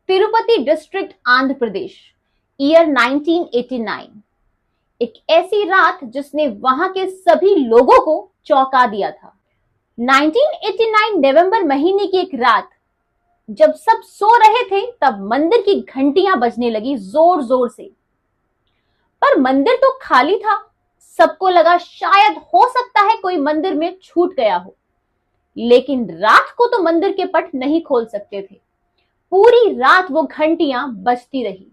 Tirupati district, Andhra Pradesh, year 1989। एक ऐसी रात जिसने वहां के सभी लोगों को चौंका दिया था। 1989 नवंबर महीने की एक रात, जब सब सो रहे थे, तब मंदिर की घंटियां बजने लगी जोर जोर से। पर मंदिर तो खाली था। सबको लगा शायद हो सकता है कोई मंदिर में छूट गया हो, लेकिन रात को तो मंदिर के पट नहीं खोल सकते थे। पूरी रात वो घंटियां बजती रही।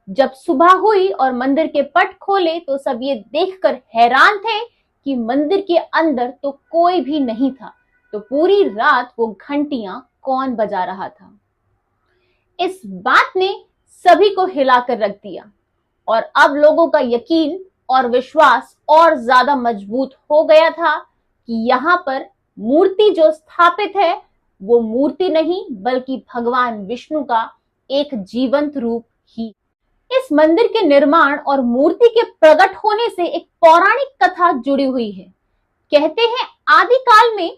जब सुबह हुई और मंदिर के पट खोले तो सब ये देखकर हैरान थे कि मंदिर के अंदर तो कोई भी नहीं था। तो पूरी रात वो घंटियां कौन बजा रहा था? इस बात ने सभी को हिलाकर रख दिया और अब लोगों का यकीन और विश्वास और ज्यादा मजबूत हो गया था कि यहां पर मूर्ति जो स्थापित है वो मूर्ति नहीं बल्कि भगवान विष्णु का एक जीवंत रूप ही। इस मंदिर के निर्माण और मूर्ति के प्रकट होने से एक पौराणिक कथा जुड़ी हुई है। कहते हैं आदिकाल में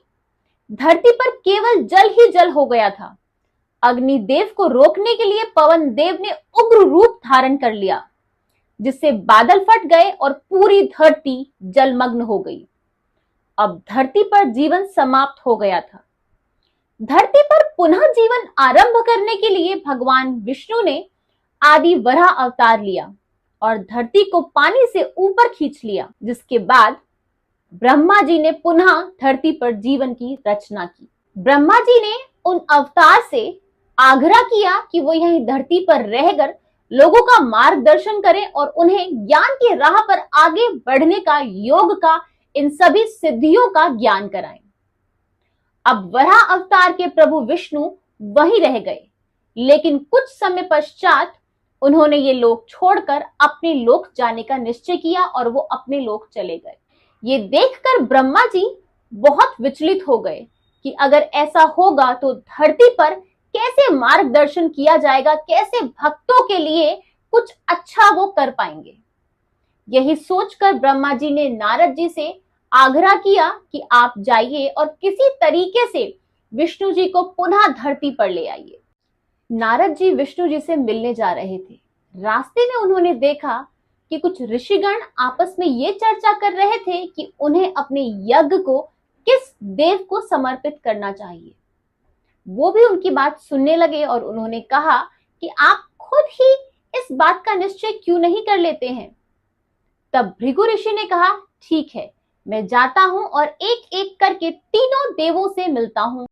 धरती पर केवल जल ही जल हो गया था। अग्निदेव को रोकने के लिए पवन देव ने उग्र रूप धारण कर लिया, जिससे बादल फट गए और पूरी धरती जलमग्न हो गई। अब धरती पर जीवन समाप्त हो गया था। धरती पर पुनः जीवन आरंभ करने के लिए भगवान विष्णु ने आदि वराह अवतार लिया और धरती को पानी से ऊपर खींच लिया, जिसके बाद ब्रह्मा जी ने पुनः धरती पर जीवन की रचना की। ब्रह्मा जी ने उन अवतार से आग्रह किया कि वो यहीं धरती पर रहकर लोगों का मार्गदर्शन करें और उन्हें ज्ञान की राह पर आगे बढ़ने का, योग का, इन सभी सिद्धियों का ज्ञान कराएं। अब वराह अवतार के प्रभु विष्णु वहीं रह गए, लेकिन कुछ समय पश्चात उन्होंने ये लोक छोड़कर अपने लोक जाने का निश्चय किया और वो अपने लोक चले गए। ये देखकर ब्रह्मा जी बहुत विचलित हो गए कि अगर ऐसा होगा तो धरती पर कैसे मार्गदर्शन किया जाएगा, कैसे भक्तों के लिए कुछ अच्छा वो कर पाएंगे। यही सोचकर ब्रह्मा जी ने नारद जी से आग्रह किया कि आप जाइए और किसी तरीके से विष्णु जी को पुनः धरती पर ले आइए। नारद जी विष्णु जी से मिलने जा रहे थे। रास्ते में उन्होंने देखा कि कुछ ऋषिगण आपस में ये चर्चा कर रहे थे कि उन्हें अपने यज्ञ को किस देव को समर्पित करना चाहिए। वो भी उनकी बात सुनने लगे और उन्होंने कहा कि आप खुद ही इस बात का निश्चय क्यों नहीं कर लेते हैं। तब भृगु ऋषि ने कहा, ठीक है, मैं जाता हूं और एक एक करके तीनों देवों से मिलता हूं।